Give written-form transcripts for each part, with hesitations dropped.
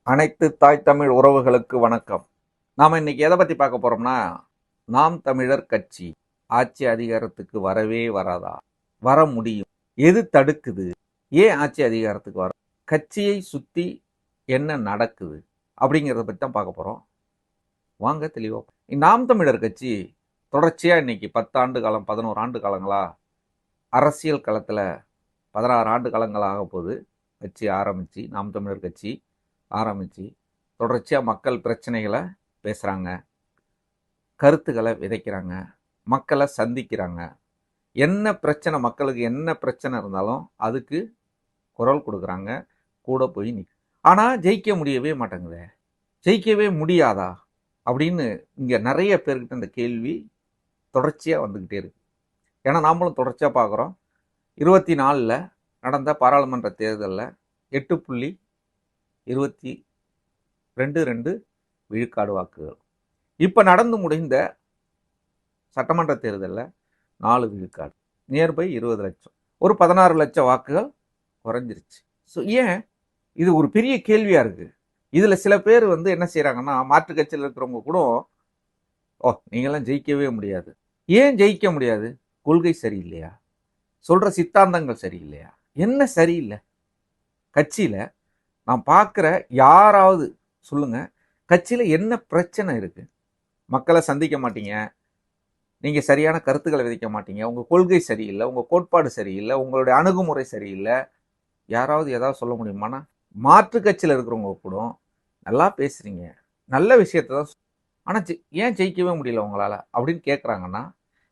அனைத்து தாய் தமிழ் உறவுகளுக்கு வணக்கம். நாம இன்னைக்கு எதை பத்தி பார்க்க போறோம்னா, நாம் தமிழர் கட்சி ஆட்சி அதிகாரத்துக்கு வரவே வராதா? வர முடியும்? எது தடுக்குது? ஏன் ஆட்சி அதிகாரத்துக்கு வர? கட்சியை சுத்தி என்ன நடக்குது? அப்படிங்கிறத பத்தி தான் பார்க்க போறோம். வாங்க தெளிவா. நாம் தமிழர் கட்சி தொடர்ச்சியா இன்னைக்கு 10 ஆண்டு காலம் 11 ஆண்டு காலங்களா அரசியல் களத்துல 16 ஆண்டு காலங்களாக போகுது. கட்சி ஆரம்பிச்சு, நாம் தமிழர் கட்சி ஆரம்பிச்சு தொடர்ச்சியாக மக்கள் பிரச்சனைகளை பேசுகிறாங்க, கருத்துக்களை விதைக்கிறாங்க, மக்களை சந்திக்கிறாங்க. என்ன பிரச்சனை, மக்களுக்கு என்ன பிரச்சனை இருந்தாலும் அதுக்கு குரல் கொடுக்குறாங்க, கூட போய் நிற்க. ஆனால் ஜெயிக்க முடியவே மாட்டேங்குதே, ஜெயிக்கவே முடியாதா அப்படின்னு இங்கே நிறைய பேர்கிட்ட இந்த கேள்வி தொடர்ச்சியாக வந்துக்கிட்டே இருக்கு. ஏன்னா நாமளும் தொடர்ச்சியாக பார்க்குறோம். 24 நடந்த பாராளுமன்ற தேர்தலில் 8.22 விழுக்காடு வாக்குகள். இப்போ நடந்து முடிந்த சட்டமன்ற தேர்தலில் 4 விழுக்காடு, நியர்பை 20 லட்சம், ஒரு 16 லட்சம் வாக்குகள் குறைஞ்சிருச்சு. ஸோ ஏன் இது ஒரு பெரிய கேள்வியாக இருக்குது. இதில் சில பேர் என்ன செய்கிறாங்கன்னா, மாற்று கட்சியில் இருக்கிறவங்க கூட நீங்களாம் ஜெயிக்கவே முடியாது. ஏன் ஜெயிக்க முடியாது? கொள்கை சரியில்லையா? சொல்கிற சித்தாந்தங்கள் சரியில்லையா? என்ன சரியில்லை? கட்சியில் நான் பார்க்குற யாராவது சொல்லுங்க, கட்சியில் என்ன பிரச்சனை இருக்கு? மக்களை சந்திக்க மாட்டீங்க, நீங்க சரியான கருத்துக்களை விதிக்க மாட்டீங்க, உங்க கொள்கை சரியில்லை, உங்க கோட்பாடு சரியில்லை, உங்களுடைய அணுகுமுறை சரியில்லை, யாராவது ஏதாவது சொல்ல முடியுமானா? மாற்று கட்சியில் இருக்கிறவங்க கூட நல்லா பேசுறீங்க, நல்ல விஷயத்தை தான், ஆனால் ஏன் ஜெயிக்கவே முடியல உங்களால அப்படின்னு கேட்குறாங்கன்னா,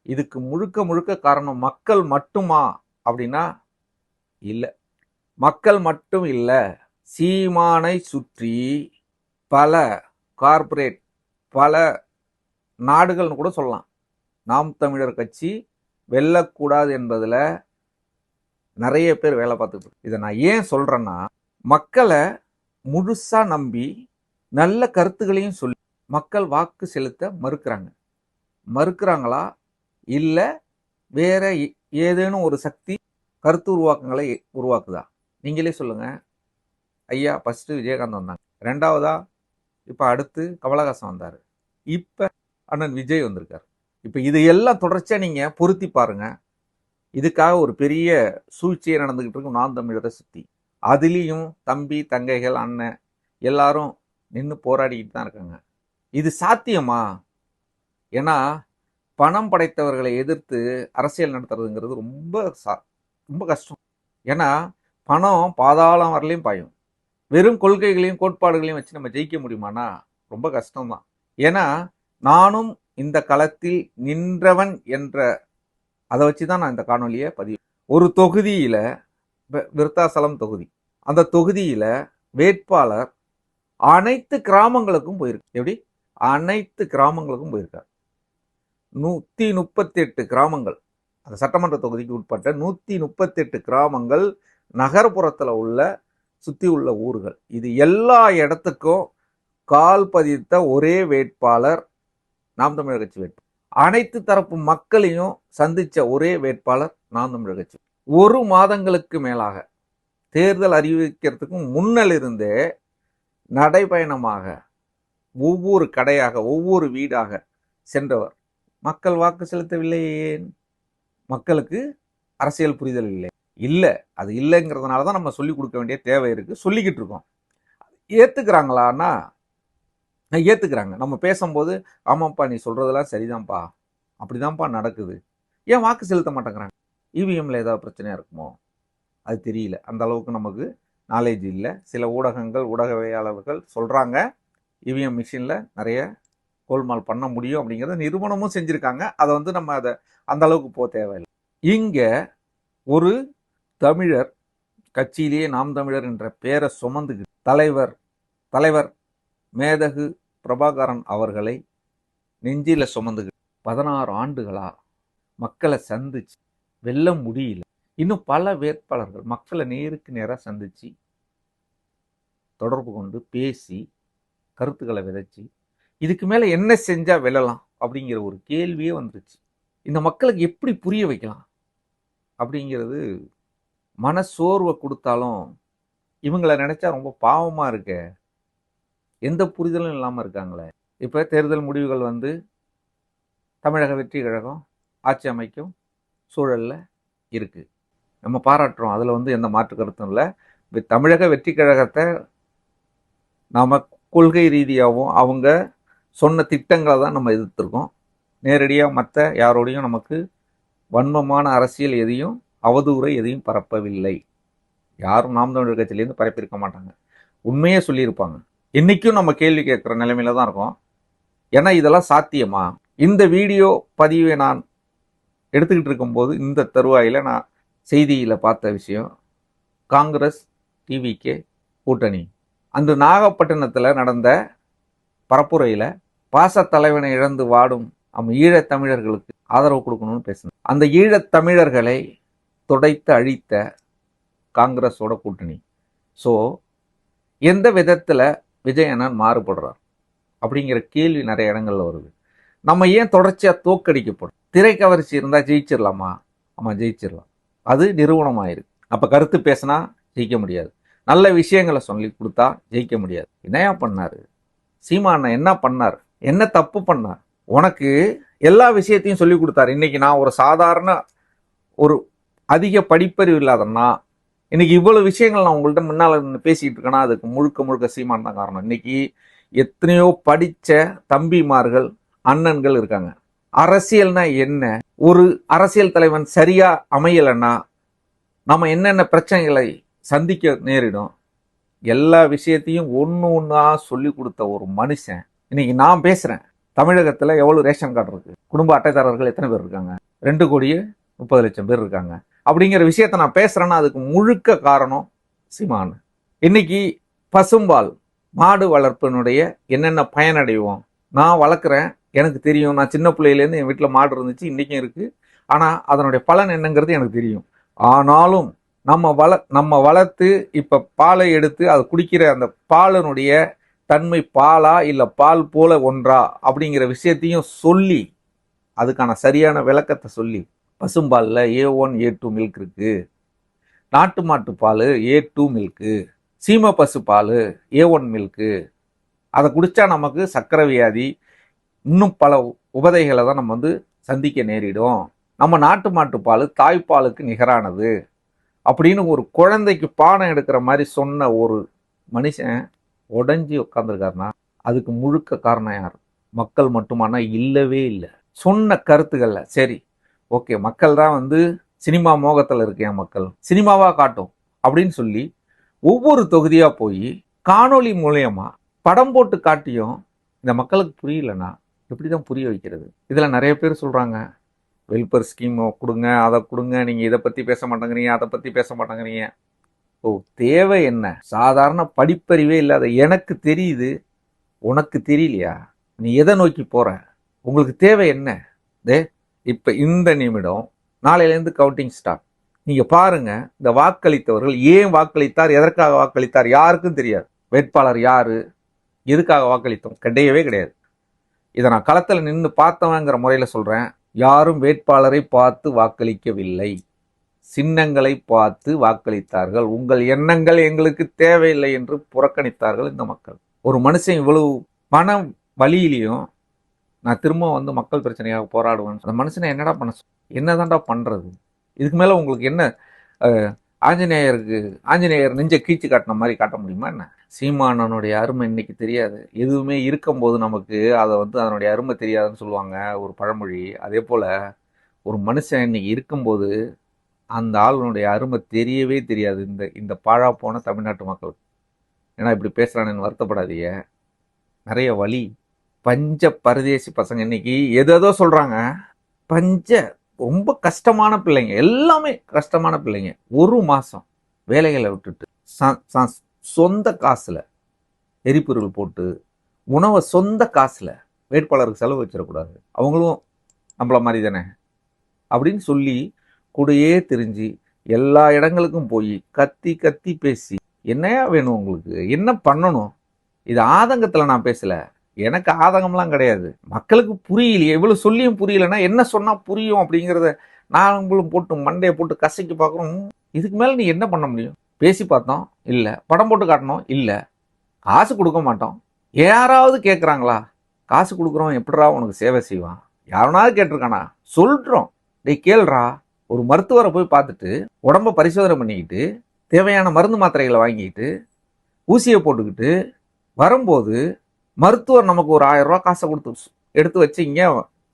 இதுக்கு முழுக்க முழுக்க காரணம் மக்கள் மட்டுமா அப்படின்னா இல்லை. மக்கள் மட்டும் இல்லை, சீமானை சுற்றி பல கார்ப்பரேட், பல நாடுகள்னு கூட சொல்லலாம், நாம் தமிழர் கட்சி வெல்லக்கூடாது என்பதில் நிறைய பேர் வேலை பார்த்துட்டு. இதை நான் ஏன் சொல்றேன்னா, மக்களை முழுசா நம்பி நல்ல கருத்துக்களையும் சொல்லி மக்கள் வாக்கு செலுத்த மறுக்கிறாங்களா, இல்லை வேற ஏதேனும் ஒரு சக்தி கருத்து உருவாக்கங்களை உருவாக்குதா? நீங்களே சொல்லுங்க. ஐயா ஃபர்ஸ்ட் விஜயகாந்த் வந்தாங்க, ரெண்டாவதா இப்போ அடுத்து கமலஹாசன் வந்தார், இப்போ அண்ணன் விஜய் வந்திருக்கார். இப்போ இது எல்லாம் தொடர்ச்சியாக நீங்கள் பொருத்தி பாருங்க. இதுக்காக ஒரு பெரிய சூழ்ச்சியை நடந்துகிட்டு இருக்கும் நாம் தமிழரை சுற்றி. அதுலேயும் தம்பி தங்கைகள் அண்ணன் எல்லாரும் நின்று போராடிக்கிட்டு தான் இருக்காங்க. இது சாத்தியமா? ஏன்னா பணம் படைத்தவர்களை எதிர்த்து அரசியல் நடத்துறதுங்கிறது ரொம்ப கஷ்டம். ஏன்னா பணம் பாதாளம் வரலையும் பாயும். வெறும் கொள்கைகளையும் கோட்பாடுகளையும் வச்சு நம்ம ஜெயிக்க முடியுமானா ரொம்ப கஷ்டம்தான். ஏன்னா நானும் இந்த களத்தில் நின்றவன் என்ற அதை வச்சுதான் நான் இந்த காணொலியை பதிவு. ஒரு தொகுதியில, விருத்தாசலம் தொகுதி, அந்த தொகுதியில வேட்பாளர் அனைத்து கிராமங்களுக்கும் போயிருக்கு. எப்படி? அனைத்து கிராமங்களுக்கும் போயிருக்கார். 138 கிராமங்கள், அந்த சட்டமன்ற தொகுதிக்கு உட்பட்ட 138 கிராமங்கள், நகர்ப்புறத்தில் உள்ள சுற்றி உள்ள ஊர்கள், இது எல்லா இடத்துக்கும் கால் பதித்த ஒரே வேட்பாளர் நாம் தமிழர் கட்சி வேட்பாளர். அனைத்து தரப்பு மக்களையும் சந்திச்ச ஒரே வேட்பாளர் நாம் தமிழர் கட்சி. 1 மாதங்களுக்கு மேலாக, தேர்தல் அறிவிக்கிறதுக்கும் முன்னல் இருந்தே நடைபயணமாக ஒவ்வொரு கடையாக, ஒவ்வொரு வீடாக சென்றவர். மக்கள் வாக்கு செலுத்தவில்லை. ஏன்? மக்களுக்கு அரசியல் புரிதல் இல்லை. அது இல்லைங்கிறதுனால தான் நம்ம சொல்லிக் கொடுக்க வேண்டிய தேவை இருக்கு. சொல்லிக்கிட்டு இருக்கோம். ஏத்துக்கிறாங்களான்னா ஏத்துக்கிறாங்க. நம்ம பேசும்போது ஆமாப்பா நீ சொல்றதெல்லாம் சரிதான்ப்பா, அப்படிதான்ப்பா நடக்குது. ஏன் வாக்கு செலுத்த மாட்டேங்கிறாங்க? இவிஎம்ல ஏதாவது பிரச்சனையா இருக்குமோ? அது தெரியல. அந்த அளவுக்கு நமக்கு நாலேஜ் இல்லை. சில ஊடகங்கள், ஊடகவியலாளர்கள் சொல்றாங்க இவிஎம் மிஷின்ல நிறைய கோல்மால் பண்ண முடியும் அப்படிங்கிறத நிரூபணமும் செஞ்சிருக்காங்க. அதை நம்ம அதை அந்த அளவுக்கு போக தேவையில்லை. இங்க ஒரு தமிழர் கட்சியிலேயே நாம் தமிழர் என்ற பேரை சுமந்து தலைவர் மேதகு பிரபாகரன் அவர்களை நெஞ்சில சுமந்து 16 ஆண்டுகளா மக்களை சந்திச்சு வெல்ல முடியல. இன்னும் பல வேட்பாளர்கள் மக்களை நேருக்கு நேராக சந்திச்சு தொடர்பு கொண்டு பேசி கருத்துக்களை விதைச்சு இதுக்கு மேல என்ன செஞ்சா வெல்லலாம் அப்படிங்கிற ஒரு கேள்வியே வந்துருச்சு. இந்த மக்களுக்கு எப்படி புரிய வைக்கலாம் அப்படிங்கிறது மனசோர்வை கொடுத்தாலும் இவங்களை நினைச்சா ரொம்ப பாவமா இருக்கு. எந்த புரிதலும் இல்லாமல் இருக்காங்களே. இப்போ தேர்தல் முடிவுகள் வந்து தமிழக வெற்றி கழகம் ஆட்சி அமைக்கும் சூழலில் இருக்குது. நம்ம பாராட்டுறோம், அதில் வந்து எந்த மாற்று கருத்தும் இல்லை. இப்போ தமிழக வெற்றி கழகத்தை நாம் கொள்கை ரீதியாகவும் அவங்க சொன்ன திட்டங்களை தான் நம்ம எதிர்த்திருக்கோம். நேரடியாக மற்ற யாரோடையும் நமக்கு வன்மமான அரசியல் எதையும் அவதூறை எதையும் பரப்பவில்லை. யாரும் நாம் தமிழர் கட்சியிலேருந்து பரப்பியிருக்க மாட்டாங்க, உண்மையே சொல்லியிருப்பாங்க. இன்றைக்கும் நம்ம கேள்வி கேட்குற நிலைமையில தான் இருக்கோம். ஏன்னா இதெல்லாம் சாத்தியமா? இந்த வீடியோ பதிவை நான் எடுத்துக்கிட்டு இருக்கும்போது இந்த தருவாயில் நான் செய்தியில் பார்த்த விஷயம், காங்கிரஸ் டிவிகே கூட்டணி அன்று நாகப்பட்டினத்தில் நடந்த பரப்புரையில் பாசத்தலைவனை இழந்து வாடும் நம்ம ஈழத்தமிழர்களுக்கு ஆதரவு கொடுக்கணும்னு பேசினோம். அந்த ஈழத்தமிழர்களை துடைத்து அழித்த காங்கிரஸோட கூட்டணி. ஸோ எந்த விதத்தில் விஜய் அண்ணன் மாறுபடுறார் அப்படிங்கிற கேள்வி நிறைய இடங்கள்ல வருது. நம்ம ஏன் தொடர்ச்சியாக தோக்கடிக்கப்படும்? திரைக்கவரிசி இருந்தால் ஜெயிச்சிடலாமா? ஆமாம், ஜெயிச்சிடலாம். அது நிறுவனம் ஆயிருக்கு. அப்போ கருத்து பேசினா ஜெயிக்க முடியாது, நல்ல விஷயங்களை சொல்லி கொடுத்தா ஜெயிக்க முடியாது. என்னையா பண்ணார் சீமான்? என்ன பண்ணார்? என்ன தப்பு பண்ணார்? உனக்கு எல்லா விஷயத்தையும் சொல்லி கொடுத்தாரு. இன்னைக்கு நான் ஒரு சாதாரண ஒரு அதிக படிப்பறிவு இல்லாதன்னா இன்னைக்கு இவ்வளவு விஷயங்கள் நான் உங்கள்கிட்ட முன்னால் பேசிட்டு இருக்கேன்னா அதுக்கு முழுக்க முழுக்க சீமான் தான் காரணம். இன்னைக்கு எத்தனையோ படித்த தம்பிமார்கள் அண்ணன்கள் இருக்காங்க. அரசியல்னா என்ன? ஒரு அரசியல் தலைவன் சரியா அமையலைன்னா நம்ம என்னென்ன பிரச்சனைகளை சந்திக்க நேரிடும், எல்லா விஷயத்தையும் ஒன்று ஒன்றா சொல்லி கொடுத்த ஒரு மனுஷன். இன்னைக்கு நான் பேசுகிறேன், தமிழகத்தில் எவ்வளோ ரேஷன் கார்டு இருக்குது, குடும்ப அட்டைதாரர்கள் எத்தனை பேர் இருக்காங்க, 2,30,00,000 பேர் இருக்காங்க அப்படிங்கிற விஷயத்த நான் பேசுகிறேன்னா அதுக்கு முழுக்க காரணம் சீமான். இன்னைக்கு பசும்பால் மாடு வளர்ப்பினுடைய என்னென்ன பயனடைவோம்? நான் வளர்க்குறேன், எனக்கு தெரியும். நான் சின்ன பிள்ளையிலேருந்து என் வீட்டில் மாடு இருந்துச்சு, இன்றைக்கும் இருக்குது. ஆனால் அதனுடைய பலன் என்னங்கிறது எனக்கு தெரியும். ஆனாலும் நம்ம வளர்த்து இப்போ பாலை எடுத்து அதை குடிக்கிற அந்த பாலினுடைய தன்மை பாலா இல்லை பால் போல ஒன்றா அப்படிங்கிற விஷயத்தையும் சொல்லி அதுக்கான சரியான விளக்கத்தை சொல்லி, பசும்பாலில் A1 A2 மில்க் இருக்குது, நாட்டு மாட்டு பால் A2 மில்க்கு, சீம பசு பால் A1 மில்க்கு, அதை குடித்தா நமக்கு சர்க்கரை வியாதி இன்னும் பல உபதைகளை தான் நம்ம வந்து சந்திக்க நேரிடும். நம்ம நாட்டு மாட்டு பால் தாய்ப்பாலுக்கு நிகரானது அப்படின்னு ஒரு குழந்தைக்கு பானம் எடுக்கிற மாதிரி சொன்ன ஒரு மனுஷன் உடஞ்சி உட்காந்துருக்காருன்னா அதுக்கு முழுக்க காரணம் யார்? மக்கள் மட்டுமானா இல்லவே இல்லை. சொன்ன கருத்துக்கள்ல சரி ஓகே, மக்கள் தான் வந்து சினிமா மோகத்தில் இருக்கேன், மக்கள் சினிமாவாக காட்டும் அப்படின்னு சொல்லி ஒவ்வொரு தொகுதியாக போய் காணொளி மூலயமா படம் போட்டு காட்டியும் இந்த மக்களுக்கு புரியலன்னா எப்படி தான் புரிய வைக்கிறது? இதில் நிறைய பேர் சொல்கிறாங்க, வெல்ஃபேர் ஸ்கீம் கொடுங்க, அதை கொடுங்க, நீங்கள் இதை பற்றி பேச மாட்டேங்கிறீங்க, அதை பற்றி பேச மாட்டேங்கிறீங்க. ஓ, தேவை என்ன? சாதாரண படிப்பறிவே இல்லாத எனக்கு தெரியுது, உனக்கு தெரியலையா? நீ எதை நோக்கி போற? உங்களுக்கு தேவை என்ன? இப்போ இந்த நிமிடம் நாளையிலேருந்து கவுண்டிங் ஸ்டார்ட். நீங்கள் பாருங்க, இந்த வாக்களித்தவர்கள் ஏன் வாக்களித்தார், எதற்காக வாக்களித்தார் யாருக்கும் தெரியாது. வேட்பாளர் யாரு, எதுக்காக வாக்களித்தோம் கிடையவே கிடையாது. இதை நான் களத்தில் நின்று பார்த்தவங்கிற முறையில் சொல்கிறேன். யாரும் வேட்பாளரை பார்த்து வாக்களிக்கவில்லை, சின்னங்களை பார்த்து வாக்களித்தார்கள். உங்கள் எண்ணங்கள் எங்களுக்கு தேவையில்லை என்று புறக்கணித்தார்கள் இந்த மக்கள். ஒரு மனுஷன் இவ்வளவு மன வலியிலையும் நான் திரும்ப வந்து மக்கள் பிரச்சனையாக போராடுவேன், அந்த மனுஷனை என்னடா பண்ண, என்னதான்டா பண்ணுறது? இதுக்கு மேலே உங்களுக்கு என்ன? ஆஞ்சநேயர் நெஞ்சை கீழ்ச்சி காட்டின மாதிரி காட்ட முடியுமா என்ன? சீமானனுடைய அருமை இன்னைக்கு தெரியாது. எதுவுமே இருக்கும்போது நமக்கு அதை வந்து அதனுடைய அருமை தெரியாதுன்னு சொல்லுவாங்க ஒரு பழமொழி. அதே போல் ஒரு மனுஷன் இன்னைக்கு இருக்கும்போது அந்த ஆளுனுடைய அருமை தெரியவே தெரியாது இந்த பாழா போன தமிழ்நாட்டு மக்களுக்கு. ஏன்னா இப்படி பேசுகிறான்னு வருத்தப்படாதீங்க, நிறைய வழி. பஞ்ச பரதேசி பசங்க இன்னைக்கு எதோ சொல்கிறாங்க, ரொம்ப கஷ்டமான பிள்ளைங்க, எல்லாமே கஷ்டமான பிள்ளைங்க. ஒரு மாதம் வேலைகளை விட்டுட்டு சொந்த காசில் எரிபொருள் போட்டு உணவை சொந்த காசில் வேட்பாளருக்கு செலவு வச்சிடக்கூடாது, அவங்களும் நம்மள மாதிரி தானே அப்படின்னு சொல்லி கூடயே தெரிஞ்சு எல்லா இடங்களுக்கும் போய் கத்தி கத்தி பேசி என்னையா வேணும் உங்களுக்கு, என்ன பண்ணணும்? இது ஆதங்கத்தில் நான் பேசலை, எனக்கு ஆதங்கம்லாம் கிடையாது. மக்களுக்கு புரியலையே, இவ்வளோ சொல்லியும் புரியலைன்னா என்ன சொன்னால் புரியும் அப்படிங்கிறத நாங்களும் போட்டு மண்டையை போட்டு கசக்கி பார்க்குறோம். இதுக்கு மேலே நீ என்ன பண்ண முடியும்? பேசி பார்த்தோம் இல்லை, படம் போட்டு காட்டணும் இல்லை, காசு கொடுக்க மாட்டோம், யாராவது கேட்குறாங்களா? காசு கொடுக்குறோம் எப்படிடா உனக்கு சேவை செய்வான்? யாருனாவது கேட்டிருக்கானா? சொல்கிறோம். டேய் கேள்றா, ஒரு மருத்துவரை போய் பார்த்துட்டு உடம்ப பரிசோதனை பண்ணிக்கிட்டு தேவையான மருந்து மாத்திரைகளை வாங்கிட்டு ஊசியை போட்டுக்கிட்டு வரும்போது மருத்துவர் நமக்கு ஒரு 1000 ரூபா காசை கொடுத்து எடுத்து வச்சு இங்கே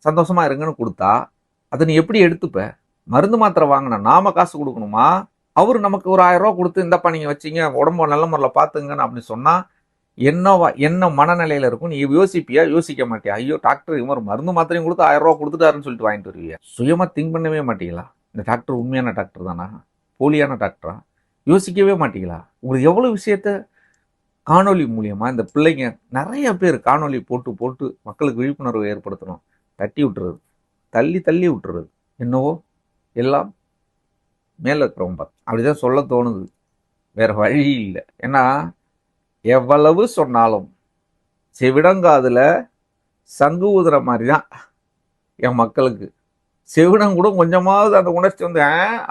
சந்தோஷமா இருங்கன்னு கொடுத்தா அதை நீ எப்படி எடுத்துப்ப? மருந்து மாத்திரை வாங்கின நாம காசு கொடுக்கணுமா? அவரு நமக்கு ஒரு 1000 ரூபா கொடுத்து இந்தப்பா நீங்க வச்சீங்க உடம்ப நல்ல முறையில் பார்த்துங்கன்னு அப்படின்னு சொன்னா என்ன மனநிலையில இருக்கும்? நீ யோசிப்பியா? யோசிக்க மாட்டியா? ஐயோ டாக்டர் இவர் மருந்து மாத்திரையும் கொடுத்து 1000 ரூபா கொடுத்துட்டாருன்னு சொல்லிட்டு வாங்கிட்டு வருவியா? சுயமா திங்க் பண்ணவே மாட்டீங்களா? இந்த டாக்டர் உண்மையான டாக்டர் தானா, போலியான டாக்டரா? யோசிக்கவே மாட்டீங்களா? உங்களுக்கு எவ்வளவு விஷயத்த காணொலி மூலியமா இந்த பிள்ளைங்க நிறைய பேர் காணொலி போட்டு போட்டு மக்களுக்கு விழிப்புணர்வு ஏற்படுத்தணும், தட்டி விட்டுறது, தள்ளி தள்ளி விட்டுறது, என்னவோ எல்லாம் மேல இருக்கிறவங்க அப்படிதான் சொல்ல தோணுது. வேற வழி இல்லை. ஏன்னா எவ்வளவு சொன்னாலும் செவிடங்காதுல சங்கு ஊதுற மாதிரி தான் என் மக்களுக்கு. செவிடம் கூட கொஞ்சமாவது அந்த உணர்ச்சி வந்து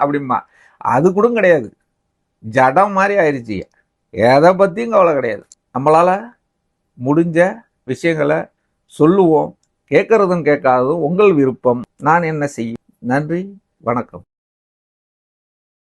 அப்படிமா அது கூட கிடையாது. ஜடம் மாதிரி ஆயிடுச்சு. எதை பத்தியும் கவலை கிடையாது. நம்மளால முடிஞ்ச விஷயங்களை சொல்லுவோம். கேட்கறதும் கேட்காததும் உங்கள் விருப்பம். நான் என்ன செய்ய. நன்றி, வணக்கம்.